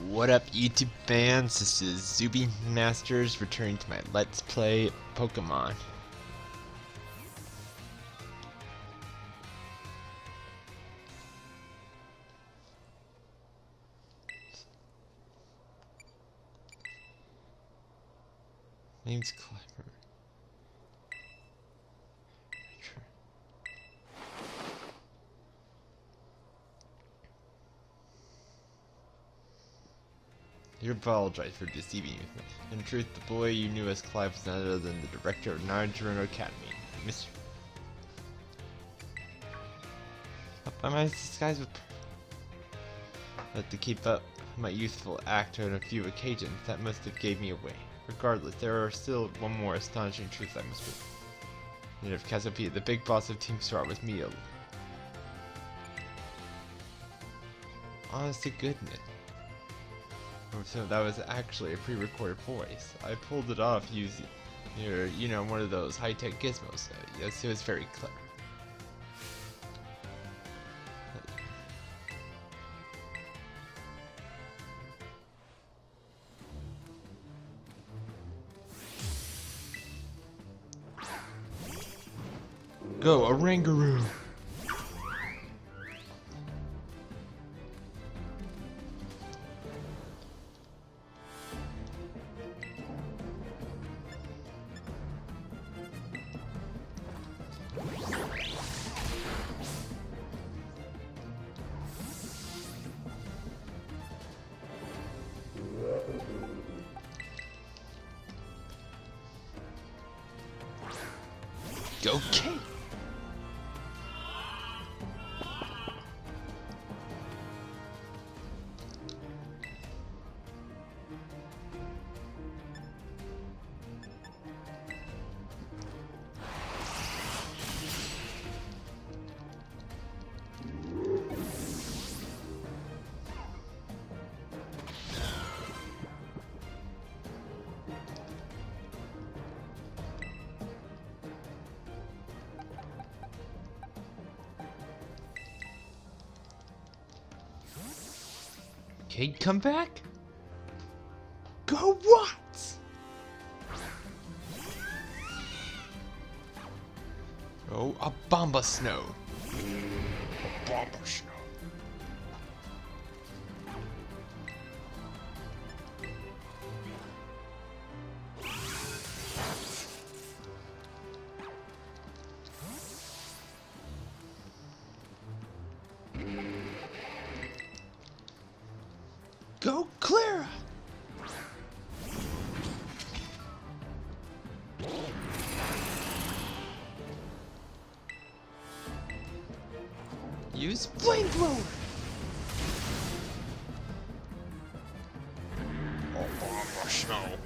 What up, YouTube fans? This is Zuby Masters returning to my Let's Play Pokemon. Name's Clever. You apologize for deceiving you. In truth, the boy you knew as Clive was none other than the director of Naruto Academy, Mr. I might disguise with. But to keep up my youthful act on a few occasions, that must have gave me away. Regardless, there are still one more astonishing truth I must reveal. And if Cassiopeia, the big boss of Team Star, was me. Honest to goodness. So that was actually a pre-recorded voice. I pulled it off using, one of those high-tech gizmos. Yes, it was very clever. Go, Orangaroo! Okay. Kate, come back? Go what? Oh, a Bomba Snow. A Bomba Snow. Go, Clara! Use flamethrower! Oh, Bomba Snow.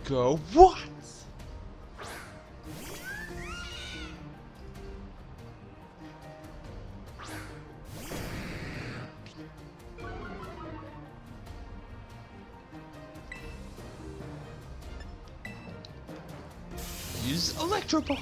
Go what? Use Electro Ball.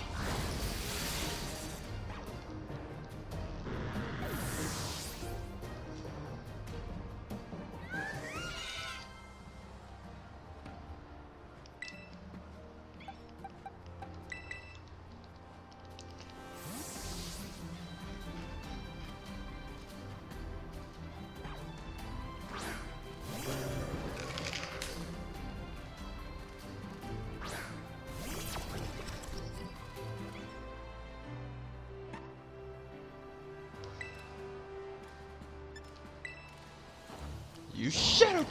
You Shadow Ball.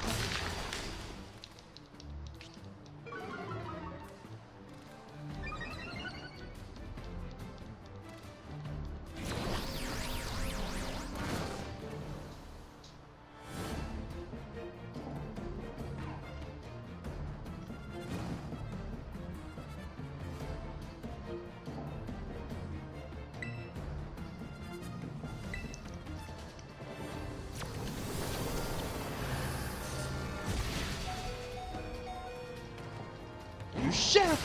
shut up!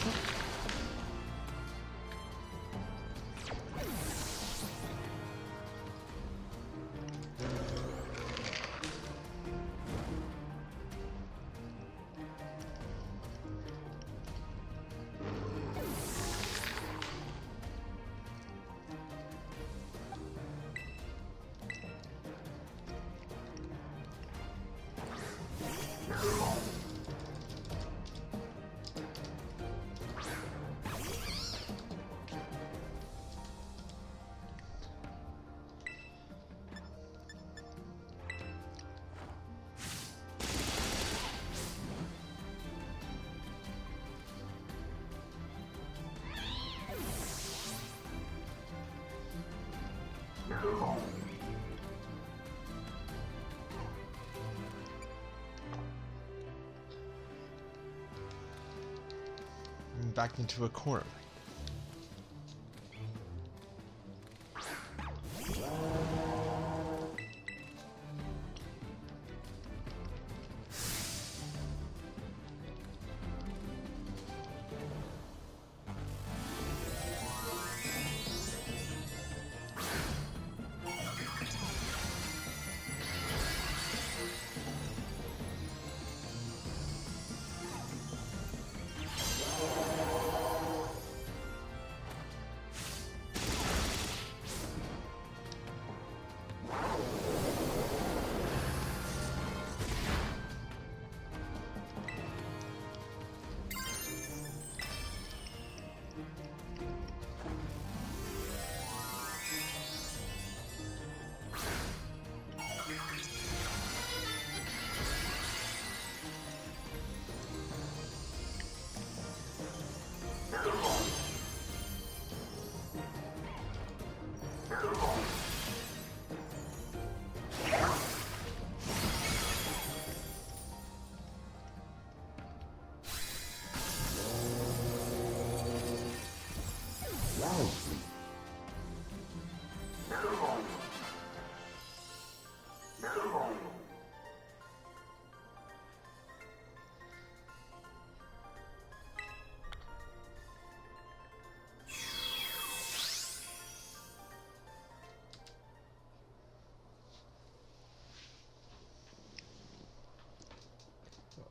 Back into a corner.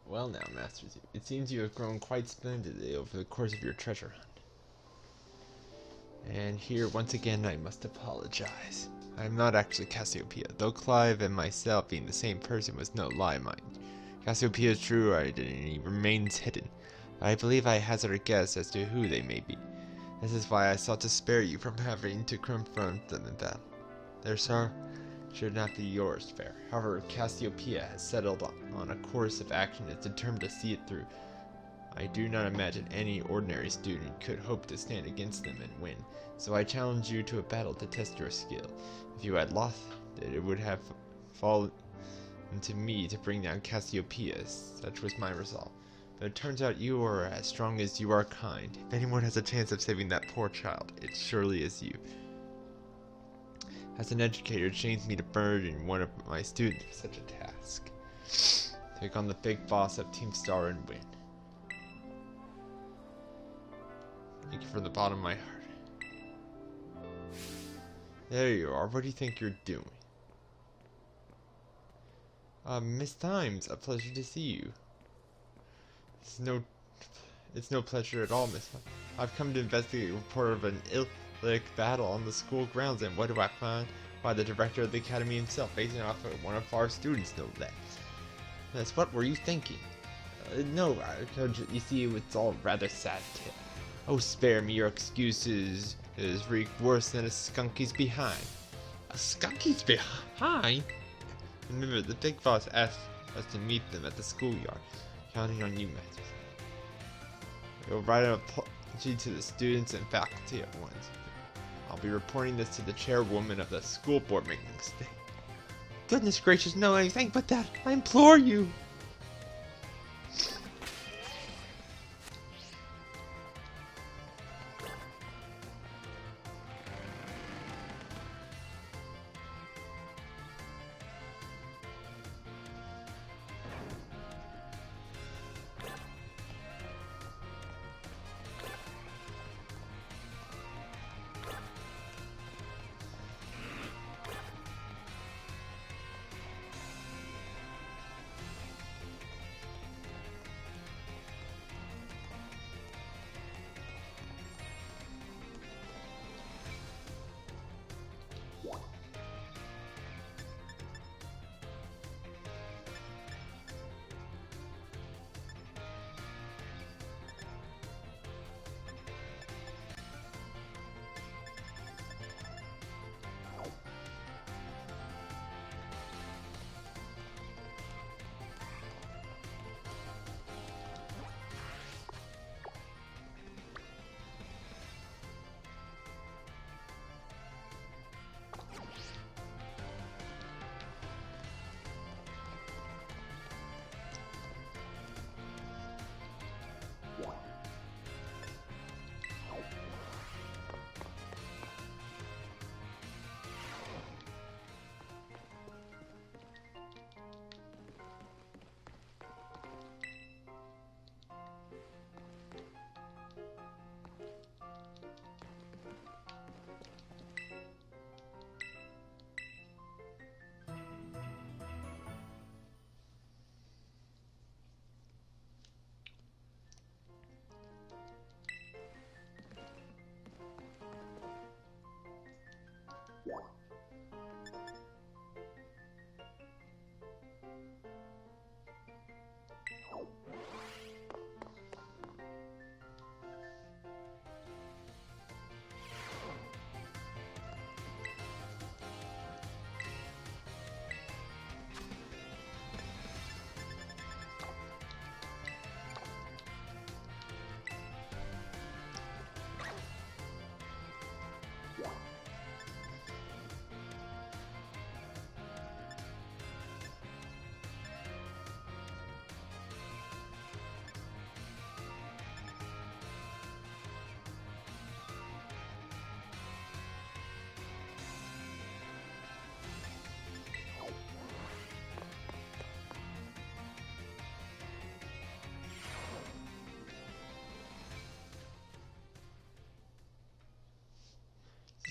Well now, Masters, it seems you have grown quite splendidly over the course of your treasure hunt. And here, once again, I must apologize. I am not actually Cassiopeia, though Clive and myself being the same person was no lie, mind you. Cassiopeia's true identity remains hidden, but I believe I hazard a guess as to who they may be. This is why I sought to spare you from having to confront them in battle. Their sorrow should not be yours, fair. However, Cassiopeia has settled on a course of action and is determined to see it through. I do not imagine any ordinary student could hope to stand against them and win, so I challenge you to a battle to test your skill. If you had lost, it would have fallen to me to bring down Cassiopeia. Such was my resolve. But it turns out you are as strong as you are kind. If anyone has a chance of saving that poor child, it surely is you. As an educator, it shames me to burden one of my students with such a task. Take on the big boss of Team Star and win. Thank you from the bottom of my heart. There you are. What do you think you're doing? Miss Times, a pleasure to see you. It's no pleasure at all, Miss. I've come to investigate a report of an illic battle on the school grounds, and what do I find? Why, the director of the academy himself, facing off with one of our students, no less. Yes, what were you thinking? No, you see, it's all rather sad tale. Oh, spare me your excuses. It is wreaked worse than a skunky's behind. A skunky's behind? Remember, the big boss asked us to meet them at the schoolyard. Counting on you, Masters. You'll write an apology to the students and faculty at once. I'll be reporting this to the chairwoman of the school board meeting today. Goodness gracious, no, anything but that. I implore you.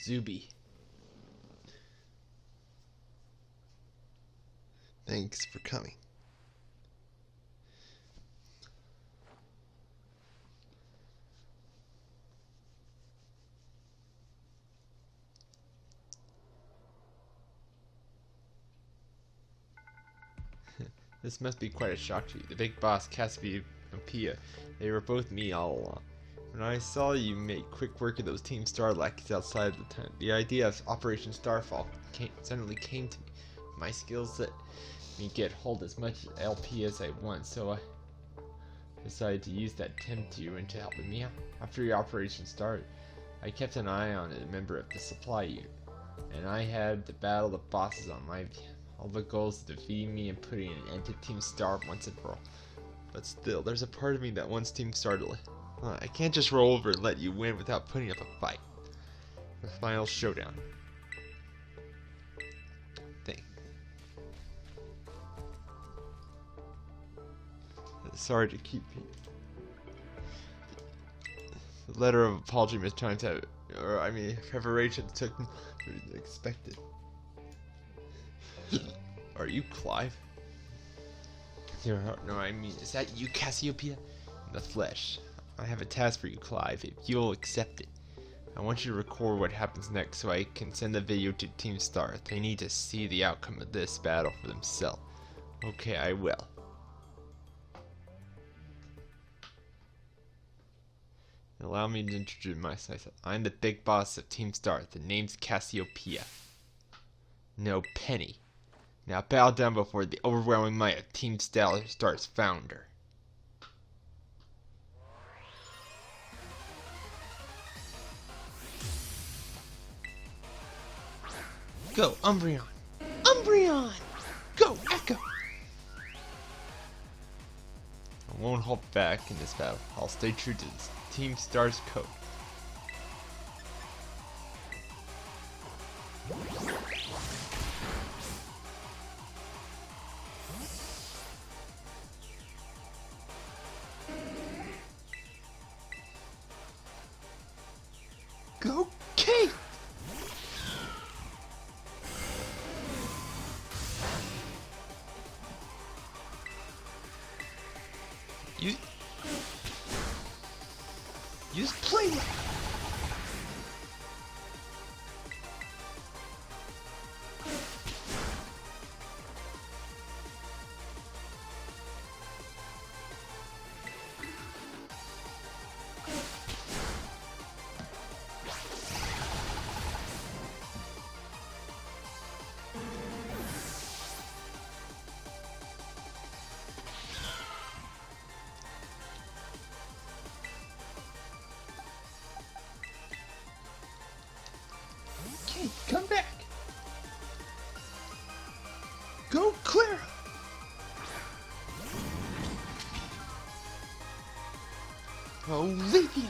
Zuby. Thanks for coming. This must be quite a shock to you. The big boss, Cassiopeia, they were both me all along. When I saw you make quick work of those Team Starlacks outside of the tent, the idea of Operation Starfall suddenly came to me. My skills let me get hold as much LP as I want, so I decided to use that to tempt you into helping me out. After your operation started, I kept an eye on a member of the supply unit, and I had to battle the bosses on my all the goals to defeating me and putting an end to Team Star once and for all. But still, there's a part of me that wants Team Star to I can't just roll over and let you win without putting up a fight. The final showdown. Thing. Sorry to keep you. The letter of apology must try to have, preparations took longer than expected. Are you Clive? No, I mean, is that you, Cassiopeia? In the flesh. I have a task for you, Clive, if you'll accept it. I want you to record what happens next so I can send the video to Team Star. They need to see the outcome of this battle for themselves. Okay, I will. Allow me to introduce myself. I'm the big boss of Team Star. The name's Cassiopeia. No, Penny. Now bow down before the overwhelming might of Team Star's founder. Go, Umbreon! Umbreon! Go, Echo! I won't hold back in this battle. I'll stay true to this Team Star's code. Go, Kate! Use play. Come back! Go, Clara! Olivia!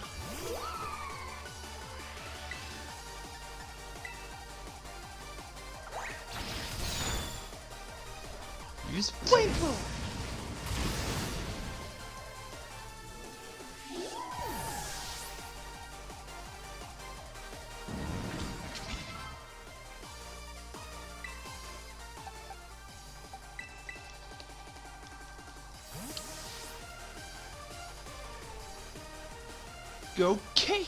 Use flamethrower! Go, Kate!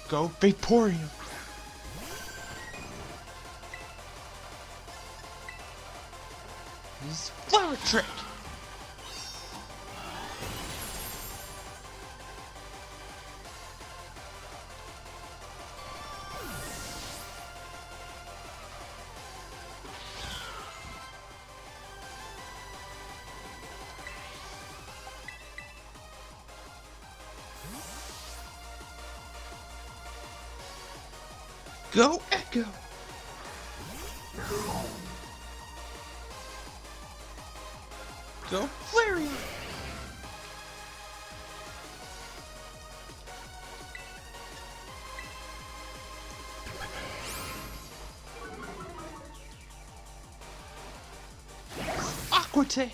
Go, Vaporeon! Use Flower Trick! Go, Echo! Go, Flareon! Aqua Tail!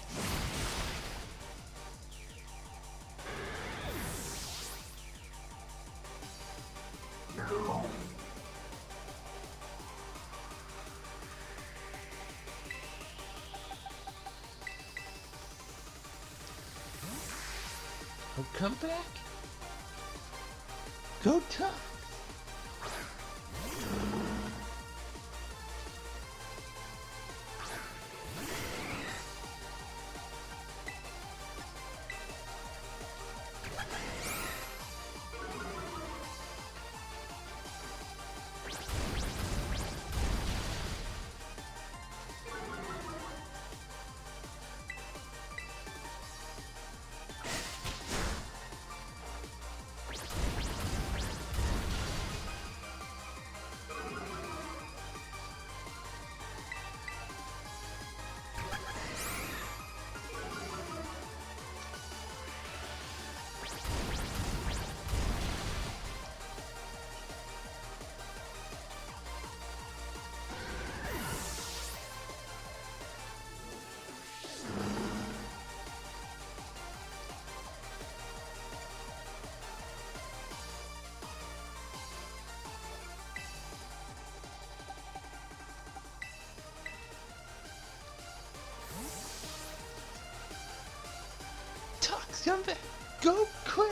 Oh, come back? Go tough! Come back! Go clear!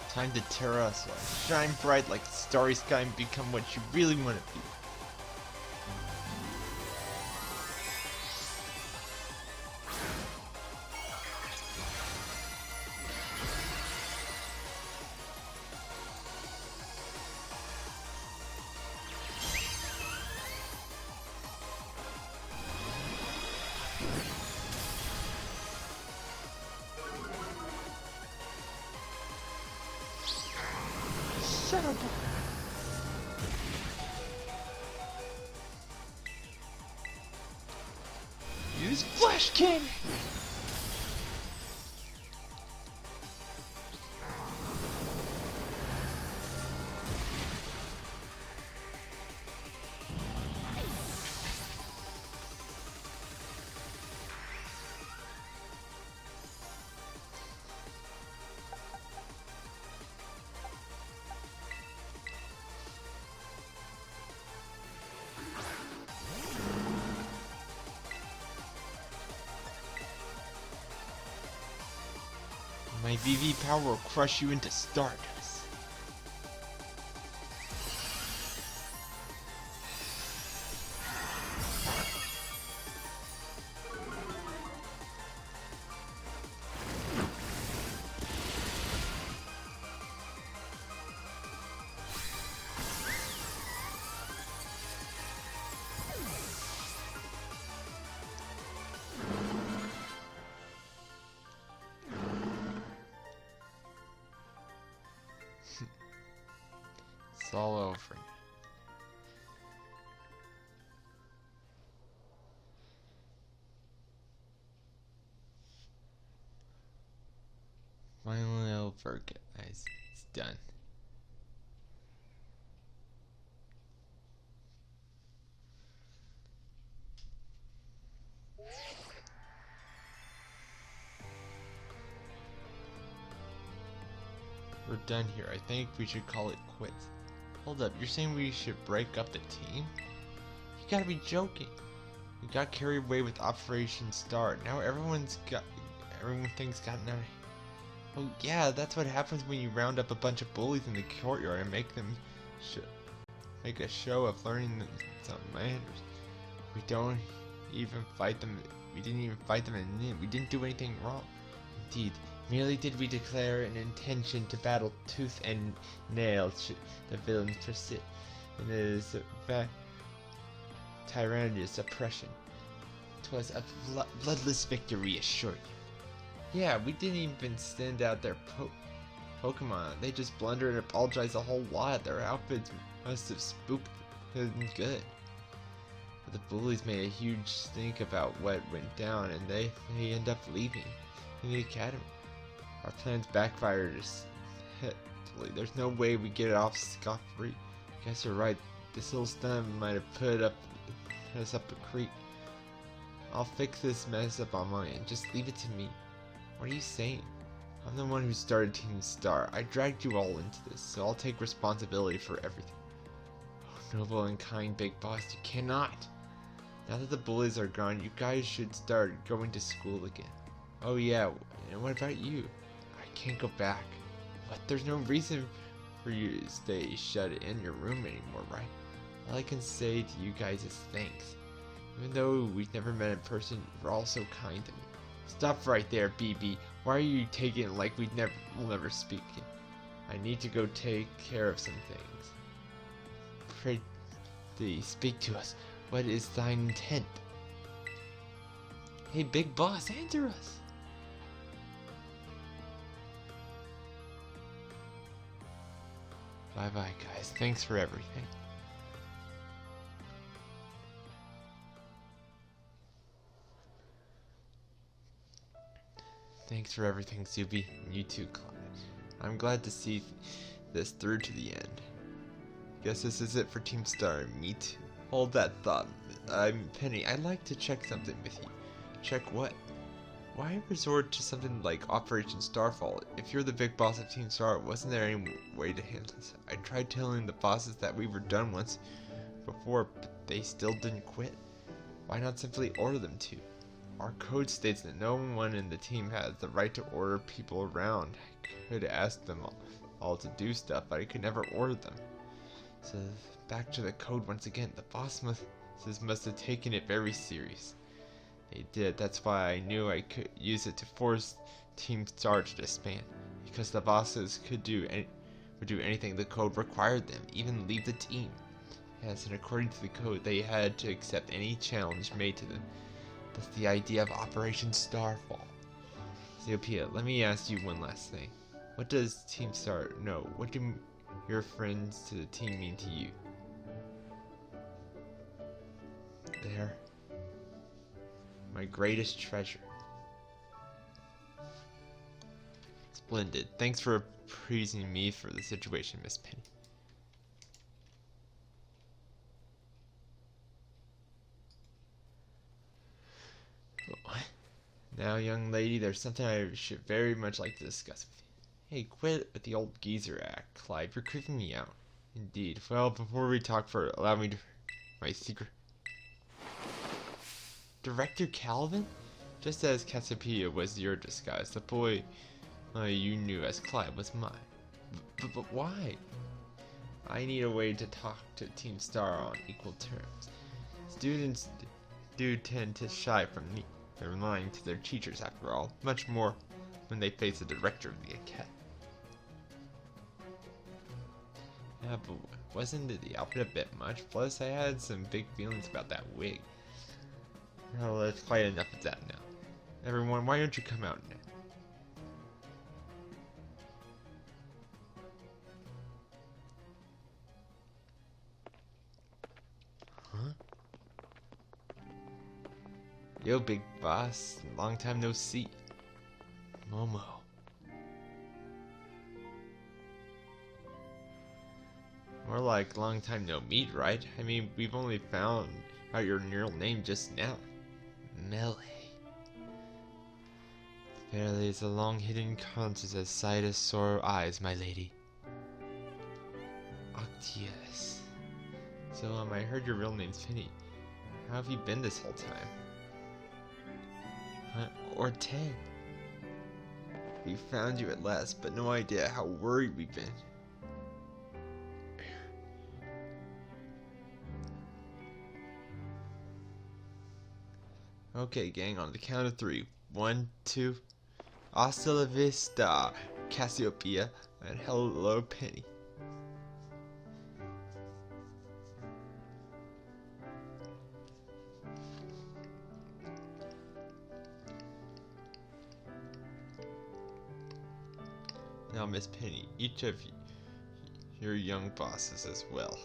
Time to tear us up. Shine bright like a starry sky and become what you really want to be. Shut up. Use Flash Cannon! My VV power will crush you into stardust. It's all over. Finally over, guys. It's done. We're done here. I think we should call it quits. Hold up, you're saying we should break up the team? You gotta be joking. We got carried away with Operation Star. Now everyone thinks got now. Oh yeah, that's what happens when you round up a bunch of bullies in the courtyard and make them make a show of learning some manners. We don't even fight them. We didn't even fight them, and we didn't do anything wrong. Indeed, merely did we declare an intention to battle tooth and nail should the villains persist in his tyrannous oppression. 'Twas a bloodless victory, assure you. Yeah, we didn't even send out their Pokemon. They just blundered and apologized a whole lot. Their outfits must have spooked them good. But the bullies made a huge stink about what went down, and they end up leaving in the academy. Our plans backfired. There's no way we get it off scot-free. Guess you're right. This little stunt might have put us up a creek. I'll fix this mess up on my end. Just leave it to me. What are you saying? I'm the one who started Team Star. I dragged you all into this, so I'll take responsibility for everything. Oh, noble and kind Big Boss, you cannot! Now that the bullies are gone, you guys should start going to school again. Oh yeah, and what about you? I can't go back. What? There's no reason for you to stay shut in your room anymore, right? All I can say to you guys is thanks. Even though we've never met in person, you're all so kind to me. Stop right there, BB. Why are you taking it like we'll never speak again? I need to go take care of some things. Pray thee, speak to us. What is thine intent? Hey, Big Boss, answer us! Bye-bye, guys. Thanks for everything. Thanks for everything, Zuby. And you too, Clyde. I'm glad to see this through to the end. Guess this is it for Team Star. Me too. Hold that thought. Penny, I'd like to check something with you. Check what? Why resort to something like Operation Starfall? If you're the big boss of Team Star, wasn't there any way to handle this? I tried telling the bosses that we were done once before, but they still didn't quit. Why not simply order them to? Our code states that no one in the team has the right to order people around. I could ask them all to do stuff, but I could never order them. So back to the code once again. The bosses must have taken it very serious. They did. That's why I knew I could use it to force Team Star to disband. Because the bosses would do anything the code required them, even leave the team. Yes, and according to the code, they had to accept any challenge made to them. That's the idea of Operation Starfall. Zeopia, let me ask you one last thing. What does Team Star know? What do your friends to the team mean to you? They're my greatest treasure. Splendid. Thanks for appraising me for the situation, Miss Penny. Now, young lady, there's something I should very much like to discuss with you. Hey, quit with the old geezer act, Clyde. You're creeping me out. Indeed. Well, before we talk further, allow me to... my secret... Director Calvin? Just as Cassiopeia was your disguise, the boy you knew as Clyde was mine. But why? I need a way to talk to Team Star on equal terms. Students do tend to shy from me. They're lying to their teachers after all, much more when they face the director of the academy. Yeah, but wasn't the outfit a bit much? Plus, I had some big feelings about that wig. Well, that's quite enough of that now. Everyone, why don't you come out now? Huh? Yo, big boss. Long time no see. Momo. More like long time no meet, right? I mean, we've only found out your real name just now. Melee. Verily is a long hidden conscience as sight as sorrow eyes, my lady. Octius. So, I heard your real name's Penny. How have you been this whole time? Or Ted. We found you at last, but no idea how worried we've been. Okay, gang, on the count of 3. 1, 2. Hasta la vista, Cassiopeia, and hello, Penny. Now, Miss Penny, each of you, your young bosses as well.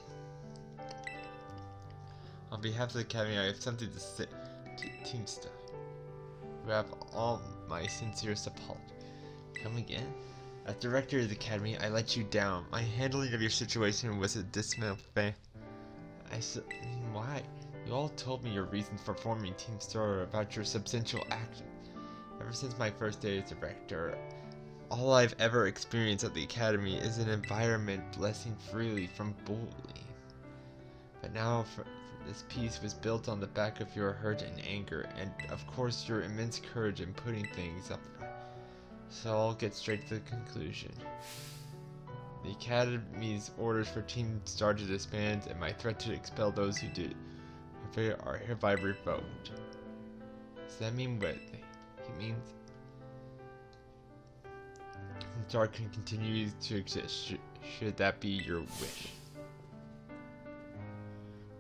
On behalf of the Academy, I have something to say to Team Star. You have all my sincerest apology. Come again? As director of the Academy, I let you down. My handling of your situation was a dismal failure. Why? You all told me your reasons for forming Team Star about your substantial action. Ever since my first day as director, all I've ever experienced at the academy is an environment blessing freely from bullying. But now, this piece was built on the back of your hurt and anger, and of course your immense courage in putting things up front. So I'll get straight to the conclusion. The Academy's orders for Team Star to disband and my threat to expel those who did are hereby revoked. Does that mean what he means? Team Star can continue to exist, should that be your wish.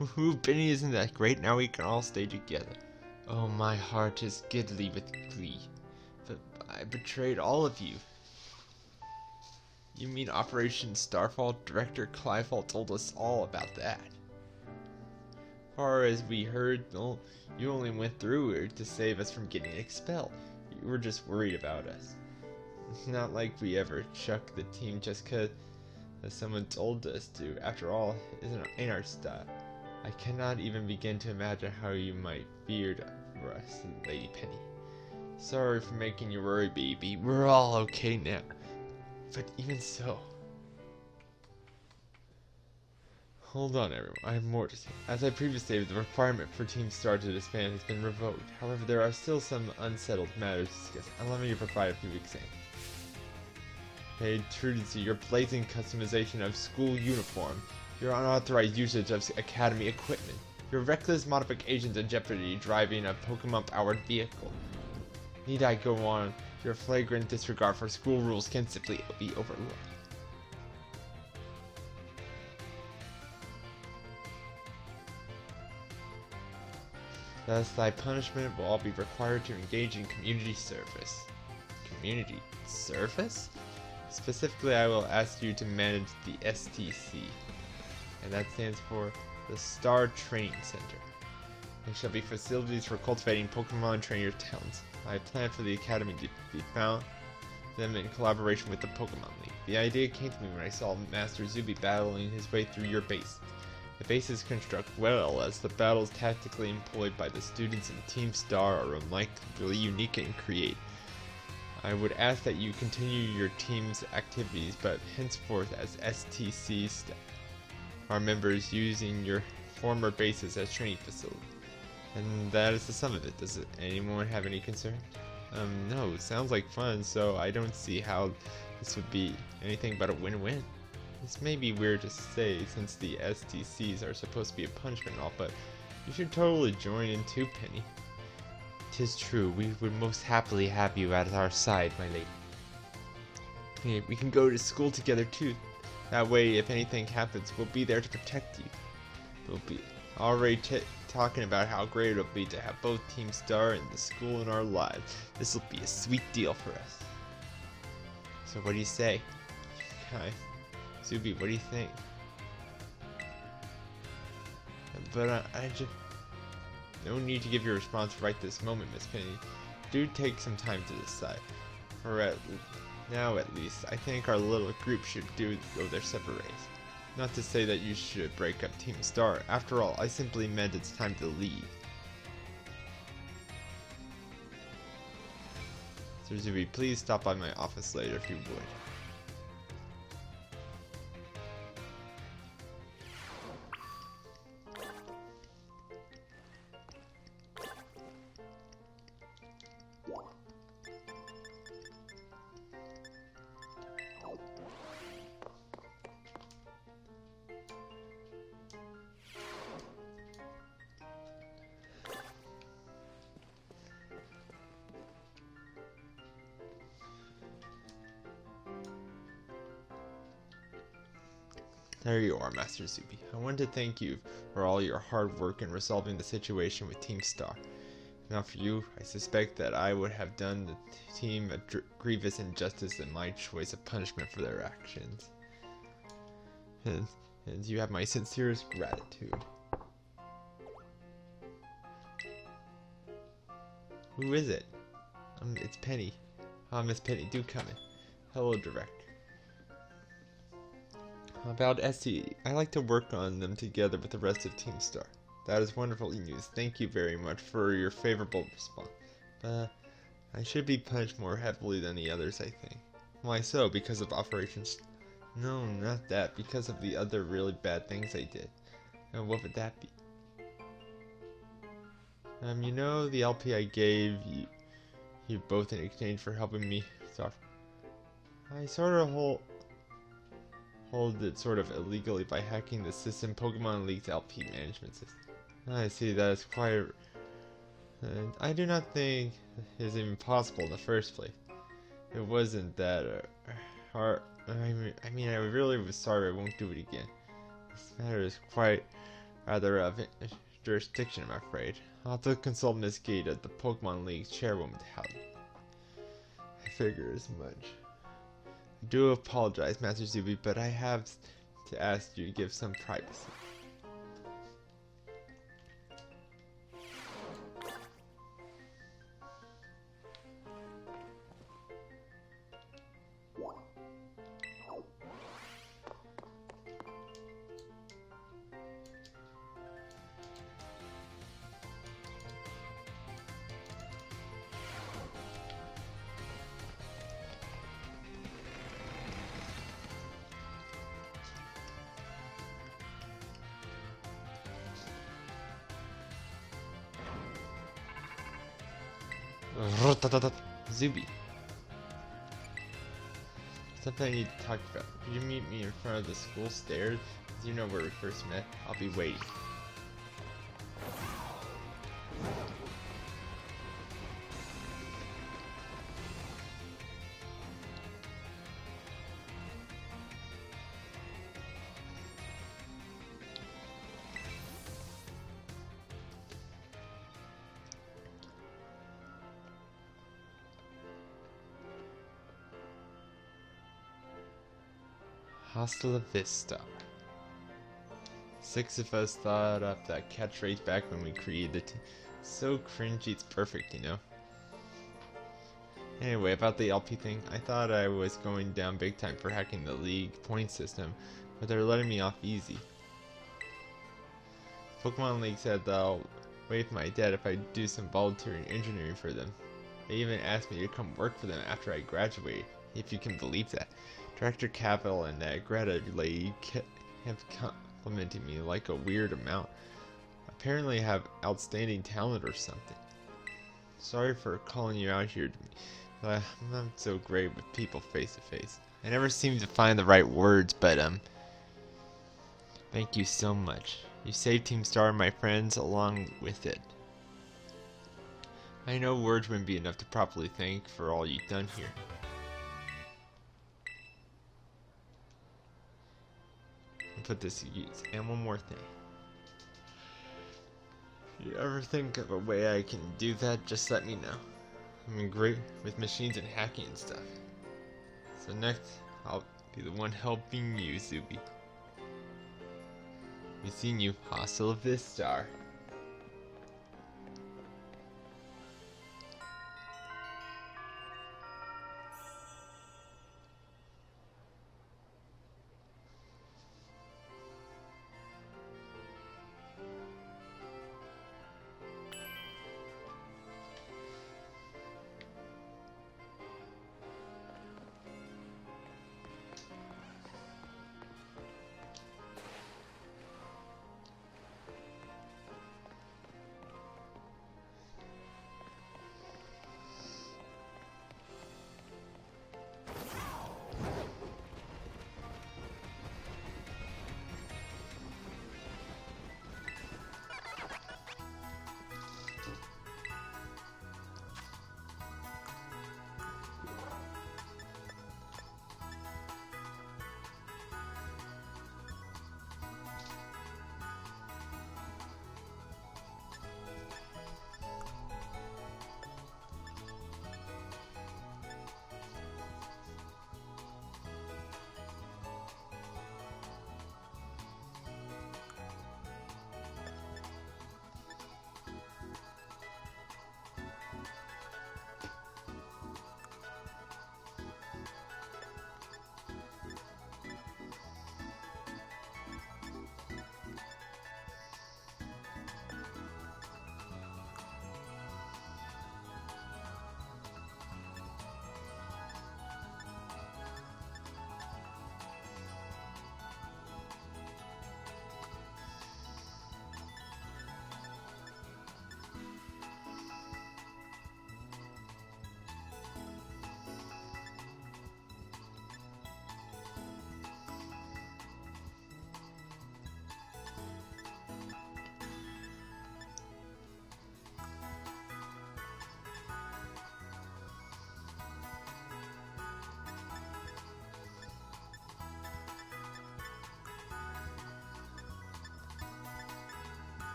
Woohoo, Benny, isn't that great? Now we can all stay together. Oh, my heart is giddly with glee. But I betrayed all of you. You mean Operation Starfall? Director Clifall told us all about that. As far as we heard, you only went through it to save us from getting expelled. You were just worried about us. It's not like we ever chucked the team just because someone told us to. After all, ain't our style. I cannot even begin to imagine how you might feared for us, Lady Penny. Sorry for making you worry, baby. We're all okay now. But even so... Hold on, everyone. I have more to say. As I previously stated, the requirement for Team Star to disband has been revoked. However, there are still some unsettled matters to discuss. Allow me to provide a few examples. They intruded to your blazing customization of school uniform, your unauthorized usage of academy equipment, your reckless modifications and jeopardy driving a Pokemon-powered vehicle. Need I go on? Your flagrant disregard for school rules can simply be overlooked. Thus, thy punishment will all be required to engage in community service. Community service? Specifically, I will ask you to manage the STC. And that stands for the Star Training Center. There shall be facilities for cultivating Pokemon trainer talents. I plan for the Academy to be found them in collaboration with the Pokemon League. The idea came to me when I saw Master Zuby battling his way through your base. The base is constructed well, as the battles tactically employed by the students in Team Star are remarkably unique and creative. I would ask that you continue your team's activities, but henceforth as STC staff. Our members using your former bases as training facilities. And that is the sum of it. Does anyone have any concern? No, it sounds like fun, so I don't see how this would be anything but a win-win. This may be weird to say since the STCs are supposed to be a punishment and all, but you should totally join in too, Penny. 'Tis true, we would most happily have you at our side, my lady. Hey, we can go to school together too. That way, if anything happens, we'll be there to protect you. We'll be already talking about how great it'll be to have both Team Star and the school in our lives. This'll be a sweet deal for us. So what do you say? Hi. Zuby, what do you think? But I just... No need to give your response right this moment, Miss Penny. Do take some time to decide. Now at least, I think our little group should go their separate ways. Not to say that you should break up Team Star. After all, I simply meant it's time to leave. Sir Zuby, please stop by my office later if you would. There you are, Master Zuby. I want to thank you for all your hard work in resolving the situation with Team Star. If not for you, I suspect that I would have done the team a grievous injustice in my choice of punishment for their actions. And you have my sincerest gratitude. Who is it? It's Penny. Miss Penny, do come in. Hello, Director. About ST, I like to work on them together with the rest of Team Star. That is wonderful news. Thank you very much for your favorable response. I should be punished more heavily than the others, I think. Why so? Because of operations? No, not that. Because of the other really bad things I did. And what would that be? You know the LP I gave you both in exchange for helping me? Sorry. I sort of hold it sort of illegally by hacking the system Pokemon League's LP management system. I see, that is quite... I do not think it is even possible in the first place. It wasn't that hard. I mean, I really was sorry. I won't do it again. This matter is quite rather of jurisdiction, I'm afraid. I'll have to consult Miss Gate at the Pokemon League's chairwoman to help. I figure as much. I do apologize, Master Zuby, but I have to ask you to give some privacy. Zuby. Something I need to talk about. Could you meet me in front of the school stairs? You know where we first met. I'll be waiting. Hasta la vista. 6 of us thought up that catchphrase back when we created it. So cringy, it's perfect, you know? Anyway, about the LP thing, I thought I was going down big time for hacking the league point system, but they're letting me off easy. Pokemon League said they'll waive my debt if I do some volunteering engineering for them. They even asked me to come work for them after I graduate, if you can believe that. Director Capital and that Greta lady have complimented me like a weird amount. Apparently I have outstanding talent or something. Sorry for calling you out here to me, but I'm not so great with people face to face. I never seem to find the right words, but thank you so much. You saved Team Star and my friends along with it. I know words wouldn't be enough to properly thank for all you've done here. Put this to use. And one more thing. If you ever think of a way I can do that, just let me know. I'm great with machines and hacking and stuff. So next, I'll be the one helping you, Zuby. We've seen you. Hasta la vista.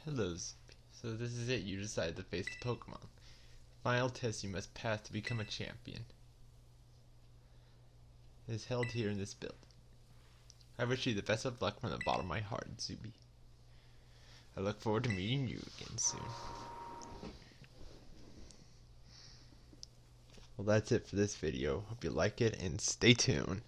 Hello, Zubi. So this is it, you decided to face the Pokemon. Final test you must pass to become a champion. It is held here in this building. I wish you the best of luck from the bottom of my heart, Zubi. I look forward to meeting you again soon. Well, that's it for this video. Hope you like it and stay tuned.